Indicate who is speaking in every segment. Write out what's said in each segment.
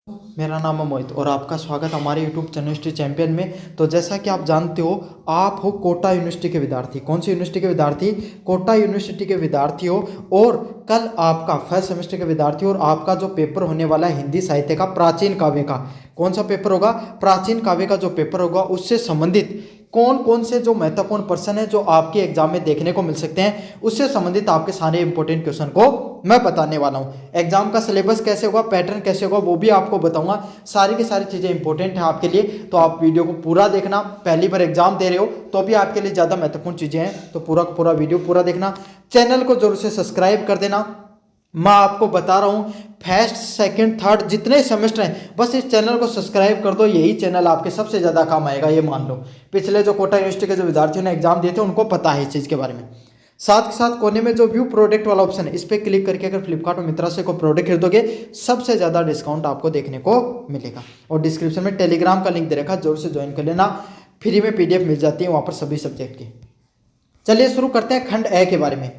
Speaker 1: मेरा नाम है मोहित और आपका स्वागत हमारे यूट्यूब चैनल हिस्ट्री चैंपियन में। तो जैसा कि आप जानते हो, आप हो कोटा यूनिवर्सिटी के विद्यार्थी। कौन सी यूनिवर्सिटी के विद्यार्थी? कोटा यूनिवर्सिटी के विद्यार्थी हो। और कल आपका फर्स्ट सेमेस्टर के विद्यार्थी और आपका जो पेपर होने वाला है हिंदी साहित्य का प्राचीन काव्य का, कौन सा पेपर होगा? प्राचीन काव्य का जो पेपर होगा उससे संबंधित कौन कौन से जो महत्वपूर्ण प्रश्न है जो आपके एग्जाम में देखने को मिल सकते हैं, उससे संबंधित आपके सारे इंपॉर्टेंट क्वेश्चन को मैं बताने वाला हूं। एग्जाम का सिलेबस कैसे होगा, पैटर्न कैसे होगा, वो भी आपको बताऊंगा। सारी की सारी चीजें इंपॉर्टेंट है आपके लिए, तो आप वीडियो को पूरा देखना। पहली बार एग्जाम दे रहे हो तो भी आपके लिए ज्यादा महत्वपूर्ण चीजें हैं, तो पूरा पूरा वीडियो पूरा देखना। चैनल को जरूर से सब्सक्राइब कर देना। मैं आपको बता रहा हूं, फर्स्ट सेकंड थर्ड जितने सेमेस्टर हैं बस इस चैनल को सब्सक्राइब कर दो, यही चैनल आपके सबसे ज़्यादा काम आएगा, ये मान लो। पिछले जो कोटा यूनिवर्सिटी के जो विद्यार्थियों ने एग्जाम दिए थे उनको पता है इस चीज़ के बारे में। साथ के साथ कोने में जो व्यू प्रोडक्ट वाला ऑप्शन है इस पर क्लिक करके अगर फ्लिपकार्ट और मित्रा से कोई प्रोडक्ट खरीदोगे सबसे ज़्यादा डिस्काउंट आपको देखने को मिलेगा। और डिस्क्रिप्शन में टेलीग्राम का लिंक दे रखा, जरूर से ज्वाइन कर लेना। फ्री में PDF मिल जाती है वहाँ पर सभी सब्जेक्ट की। चलिए शुरू करते हैं खंड ए के बारे में।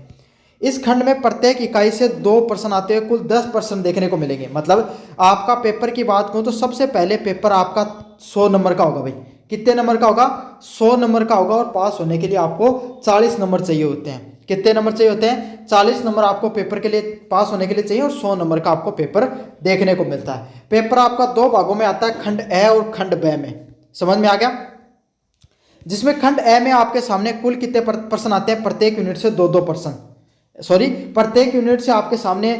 Speaker 1: इस खंड में प्रत्येक इकाई से 2 प्रश्न आते हैं, कुल 10 प्रश्न देखने को मिलेंगे। मतलब आपका पेपर की बात करूं तो सबसे पहले पेपर आपका 100 नंबर का होगा। भाई कितने नंबर का होगा? 100 नंबर का होगा। और पास होने के लिए आपको 40 नंबर चाहिए होते हैं। कितने नंबर चाहिए होते हैं? 40 नंबर आपको पेपर के लिए, पास होने के लिए चाहिए। और 100 नंबर का आपको पेपर देखने को मिलता है। पेपर आपका 2 भागों में आता है, खंड ए और खंड ब में। समझ में आ गया? जिसमें खंड ए में आपके सामने कुल कितने प्रश्न आते हैं? प्रत्येक यूनिट से 2-2 प्रश्न, प्रत्येक यूनिट से आपके सामने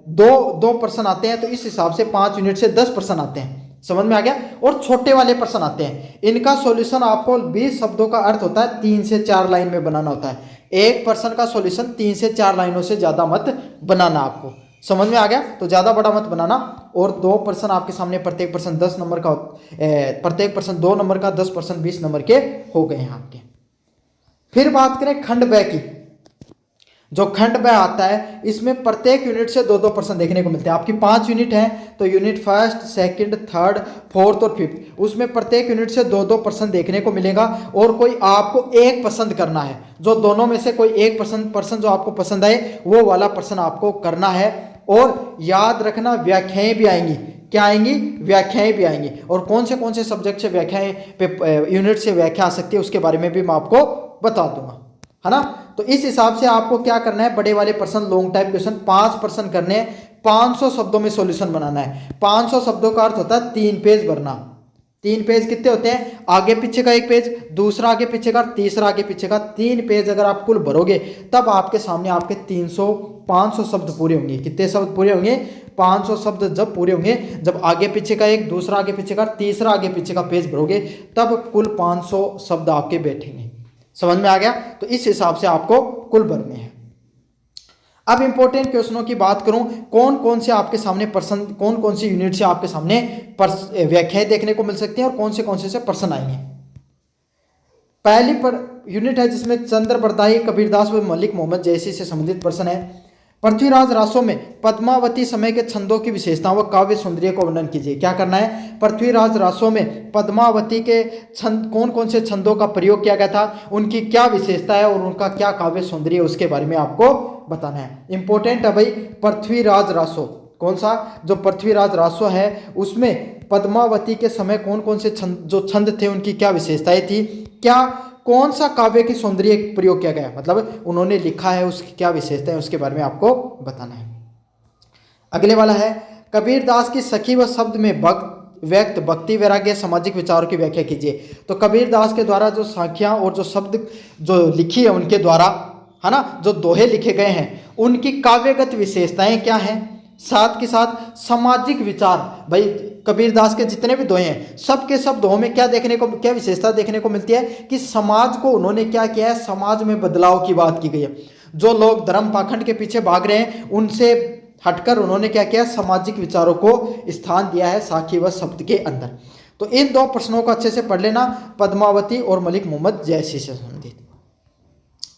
Speaker 1: दो प्रश्न आते हैं। तो इस हिसाब से 5 यूनिट से 10 प्रश्न आते हैं। समझ में आ गया? और छोटे वाले प्रश्न आते हैं, इनका सॉल्यूशन आपको 20 शब्दों का अर्थ होता है 3 से 4 लाइन में बनाना होता है। एक प्रश्न का सॉल्यूशन 3 से 4 लाइनों से ज्यादा मत बनाना आपको। समझ में आ गया? तो ज्यादा बड़ा मत बनाना। और 2 प्रश्न आपके सामने, प्रत्येक प्रश्न 10 नंबर का, प्रत्येक प्रश्न 2 नंबर का, 10 प्रश्न 20 नंबर के हो गए हैं आपके। फिर बात करें खंड ब की। जो खंड ब आता है इसमें प्रत्येक यूनिट से 2-2 प्रश्न देखने को मिलते हैं। आपकी 5 यूनिट हैं, तो unit first, second, third, fourth और फिफ्थ, उसमें प्रत्येक यूनिट से 2-2 प्रश्न देखने को मिलेगा। और कोई आपको एक पसंद करना है, जो दोनों में से कोई एक प्रश्न जो आपको पसंद आए वो वाला प्रश्न आपको करना है। और याद रखना, व्याख्याएं भी आएंगी। क्या आएंगी? व्याख्याएं भी आएंगी। और कौन से सब्जेक्ट से व्याख्याएं, यूनिट से व्याख्या आ सकती है उसके बारे में भी मैं आपको बता दूंगा, है ना। तो इस हिसाब से आपको क्या करना है, बड़े वाले प्रश्न, लॉन्ग टाइप क्वेश्चन 5 प्रश्न करने हैं। 500 शब्दों में सॉल्यूशन बनाना है। 500 शब्दों का अर्थ होता है 3 पेज भरना। 3 पेज कितने होते हैं? आगे पीछे का 1 पेज, दूसरा आगे पीछे का, तीसरा आगे पीछे का, 3 पेज अगर आप कुल भरोगे तब आपके सामने आपके 500 शब्द पूरे होंगे। कितने शब्द पूरे होंगे? 500 शब्द जब पूरे होंगे, जब आगे पीछे का 1, दूसरा आगे पीछे का, तीसरा आगे पीछे का पेज भरोगे तब कुल 500 शब्द आपके बैठेंगे। समझ में आ गया? तो इस हिसाब से आपको कुल भरने हैं। अब इंपॉर्टेंट क्वेश्चनों की बात करूं, कौन कौन से आपके सामने प्रश्न, कौन कौन सी यूनिट से आपके सामने व्याख्याएं देखने को मिल सकती हैं और कौन से प्रश्न आएंगे। पहली यूनिट है जिसमें चंद्र बरदाई, कबीरदास व मलिक मोहम्मद जैसी से संबंधित प्रश्न है। पृथ्वीराज रासो में पद्मावती समय के छंदों की विशेषताओं व काव्य सौंदर्य को वर्णन कीजिए। क्या करना है? पृथ्वीराज रासो में पद्मावती के छंद, कौन कौन से छंदों का प्रयोग किया गया था, उनकी क्या विशेषता है और उनका क्या काव्य सौंदर्य, उसके बारे में आपको बताना है। इंपॉर्टेंट है भाई, पृथ्वीराज रासो। कौन सा? जो पृथ्वीराज रासो है उसमें पद्मावती के समय कौन कौन से छंद थे, उनकी क्या विशेषताएं थी, क्या कौन सा काव्य की सौंदर्य प्रयोग किया गया, मतलब उन्होंने लिखा है उसकी क्या विशेषता है, उसके बारे में आपको बताना है। अगले वाला है, कबीरदास की सखी व शब्द में व्यक्त भक्ति, वैराग्य, सामाजिक विचारों की व्याख्या कीजिए। तो कबीरदास के द्वारा जो साखियां और जो शब्द जो लिखी है उनके द्वारा, है ना, जो दोहे लिखे गए हैं उनकी काव्यगत विशेषताएं क्या हैं, साथ के साथ सामाजिक विचार। भाई कबीरदास के जितने भी दोहे हैं सबके सब दोहों में क्या देखने को, क्या विशेषता देखने को मिलती है कि समाज को उन्होंने क्या किया है, समाज में बदलाव की बात की गई है। जो लोग धर्म पाखंड के पीछे भाग रहे हैं उनसे हटकर उन्होंने क्या किया, सामाजिक विचारों को स्थान दिया है साखी व शब्द के अंदर। तो इन 2 प्रश्नों को अच्छे से पढ़ लेना, पद्मावती और मलिक मोहम्मद जैसी से संबंधित।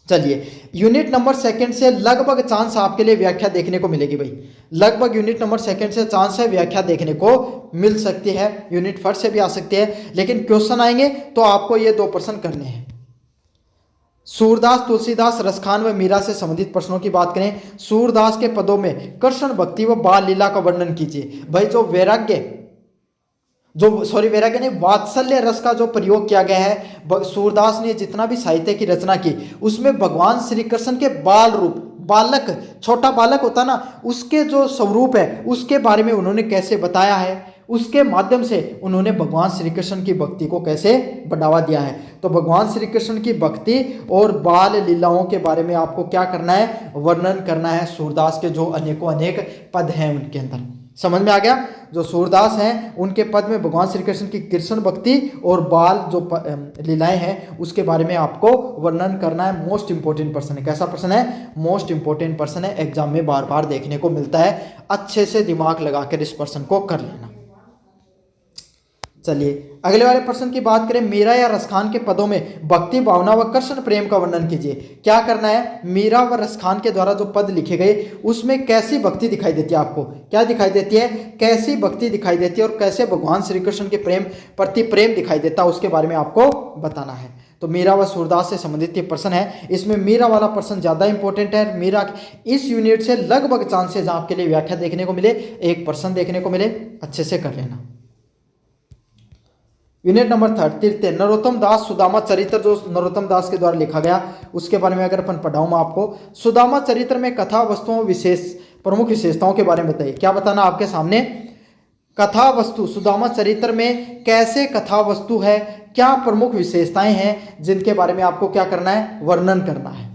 Speaker 1: चलिए यूनिट नंबर सेकंड से लगभग चांस आपके लिए व्याख्या देखने को मिलेगी। भाई लगभग यूनिट नंबर सेकंड से चांस है व्याख्या देखने को मिल सकती है। यूनिट फर्स्ट से भी आ सकती है, लेकिन क्वेश्चन आएंगे तो आपको ये 2 प्रश्न करने हैं। सूरदास, तुलसीदास, रसखान व मीरा से संबंधित प्रश्नों की बात करें, सूरदास के पदों में कृष्ण भक्ति व बाल लीला का वर्णन कीजिए। भाई जो वैराग्य नहीं, वात्सल्य रस का जो प्रयोग किया गया है, सूरदास ने जितना भी साहित्य की रचना की उसमें भगवान श्री कृष्ण के बाल रूप, बालक, छोटा बालक होता ना, उसके जो स्वरूप है उसके बारे में उन्होंने कैसे बताया है, उसके माध्यम से उन्होंने भगवान श्री कृष्ण की भक्ति को कैसे बढ़ावा दिया है। तो भगवान श्री कृष्ण की भक्ति और बाल लीलाओं के बारे में आपको क्या करना है, वर्णन करना है। सूरदास के जो अनेकों अनेक पद हैं उनके अंदर, समझ में आ गया। जो सूरदास हैं उनके पद में भगवान श्री कृष्ण की कृष्ण भक्ति और बाल जो लीलाएं हैं उसके बारे में आपको वर्णन करना है। मोस्ट इंपोर्टेंट पर्सन है। कैसा पर्सन है? मोस्ट इंपोर्टेंट पर्सन है, एग्जाम में बार बार देखने को मिलता है। अच्छे से दिमाग लगाकर इस पर्सन को कर लेना। चलिए अगले वाले प्रश्न की बात करें, मीरा या रसखान के पदों में भक्ति भावना व कृष्ण प्रेम का वर्णन कीजिए। क्या करना है, मीरा व रसखान के द्वारा जो पद लिखे गए उसमें कैसी भक्ति दिखाई देती है आपको, क्या दिखाई देती है, कैसी भक्ति दिखाई देती है और कैसे भगवान श्री कृष्ण के प्रेम प्रति प्रेम दिखाई देता है उसके बारे में आपको बताना है। तो मीरा व सूरदास से संबंधित ये प्रश्न है। इसमें मीरा वाला प्रश्न ज्यादा इंपॉर्टेंट है। मीरा इस यूनिट से लगभग चांसेस आपके लिए व्याख्या देखने को मिले, एक प्रश्न देखने को मिले, अच्छे से कर लेना। यूनिट नंबर 33, नरोत्तम दास सुदामा चरित्र, जो नरोत्तम दास के द्वारा लिखा गया उसके बारे में अगर अपन पढ़ाऊँ मैं आपको। सुदामा चरित्र में कथा वस्तुओं विशेष प्रमुख विशेषताओं के बारे में बताइए। क्या बताना आपके सामने, कथा वस्तु, सुदामा चरित्र में कैसे कथा वस्तु है, क्या प्रमुख विशेषताएं हैं जिनके बारे में आपको क्या करना है, वर्णन करना है।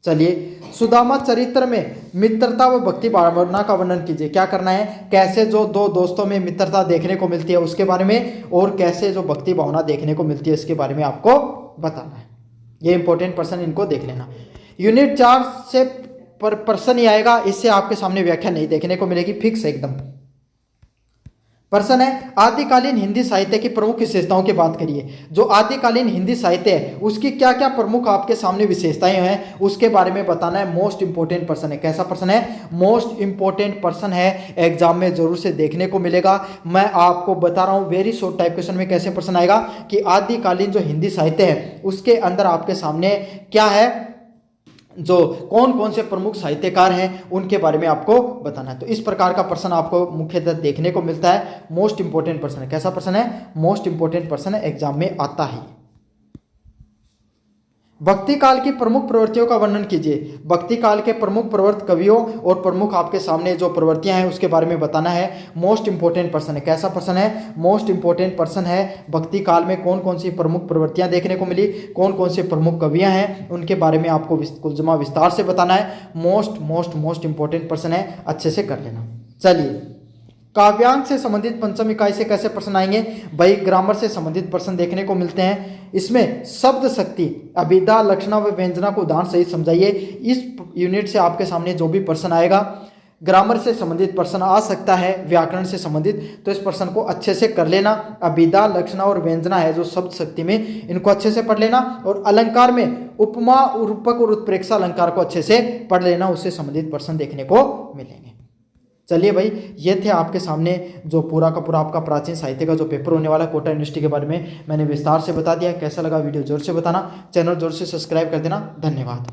Speaker 1: चलिए सुदामा चरित्र में मित्रता व भक्ति भावना का वर्णन कीजिए। क्या करना है, कैसे जो दो दोस्तों में मित्रता देखने को मिलती है उसके बारे में, और कैसे जो भक्ति भावना देखने को मिलती है इसके बारे में आपको बताना है। ये इंपॉर्टेंट पर्सन, इनको देख लेना। यूनिट 4 से पर्सन ही आएगा, इससे आपके सामने व्याख्या नहीं देखने को मिलेगी, फिक्स एकदम। प्रश्न है, आदिकालीन हिंदी साहित्य की प्रमुख विशेषताओं की बात करिए। जो आदिकालीन हिंदी साहित्य है उसकी क्या क्या प्रमुख आपके सामने विशेषताएं हैं उसके बारे में बताना है। मोस्ट इंपोर्टेंट पर्सन है। कैसा पर्सन है, मोस्ट इंपोर्टेंट पर्सन है, एग्जाम में जरूर से देखने को मिलेगा। मैं आपको बता रहा हूं वेरी शॉर्ट टाइप क्वेश्चन में कैसे प्रश्न आएगा कि आदिकालीन जो हिंदी साहित्य है उसके अंदर आपके सामने क्या है, जो कौन कौन से प्रमुख साहित्यकार हैं उनके बारे में आपको बताना है। तो इस प्रकार का प्रश्न आपको मुख्यतः देखने को मिलता है। मोस्ट इंपोर्टेंट पर्सन है। कैसा पर्सन है, मोस्ट इंपोर्टेंट पर्सन है, एग्जाम में आता है। भक्ति काल की प्रमुख प्रवृत्तियों का वर्णन कीजिए। भक्ति काल के प्रमुख प्रवर्त कवियों और प्रमुख आपके सामने जो प्रवृत्तियां हैं उसके बारे में बताना है। मोस्ट इंपोर्टेंट पर्सन है। कैसा पर्सन है, मोस्ट इंपोर्टेंट पर्सन है। भक्ति काल में कौन कौन सी प्रमुख प्रवृत्तियां देखने को मिली, कौन कौन से प्रमुख कवियां हैं उनके बारे में आपको कुलजमा विस्तार से बताना है। Most most most important person है, अच्छे से कर लेना। चलिए काव्यांश से संबंधित पंचम इकाई से कैसे प्रश्न आएंगे, भाई ग्रामर से संबंधित प्रश्न देखने को मिलते हैं। इसमें शब्द शक्ति, अभिधा, लक्षणा व व्यंजना को उदाहरण सहित समझाइए। इस यूनिट से आपके सामने जो भी प्रश्न आएगा ग्रामर से संबंधित प्रश्न आ सकता है, व्याकरण से संबंधित, तो इस प्रश्न को अच्छे से कर लेना। अभिधा, लक्षणा और व्यंजना है जो शब्द शक्ति में, इनको अच्छे से पढ़ लेना। और अलंकार में उपमा, रूपक और उत्प्रेक्षा अलंकार को अच्छे से पढ़ लेना, उससे संबंधित प्रश्न देखने को मिलेंगे। चलिए भाई, ये थे आपके सामने जो पूरा का पूरा आपका प्राचीन साहित्य का जो पेपर होने वाला कोटा यूनिवर्सिटी के बारे में मैंने विस्तार से बता दिया। कैसा लगा वीडियो जोर से बताना, चैनल जोर से सब्सक्राइब कर देना। धन्यवाद।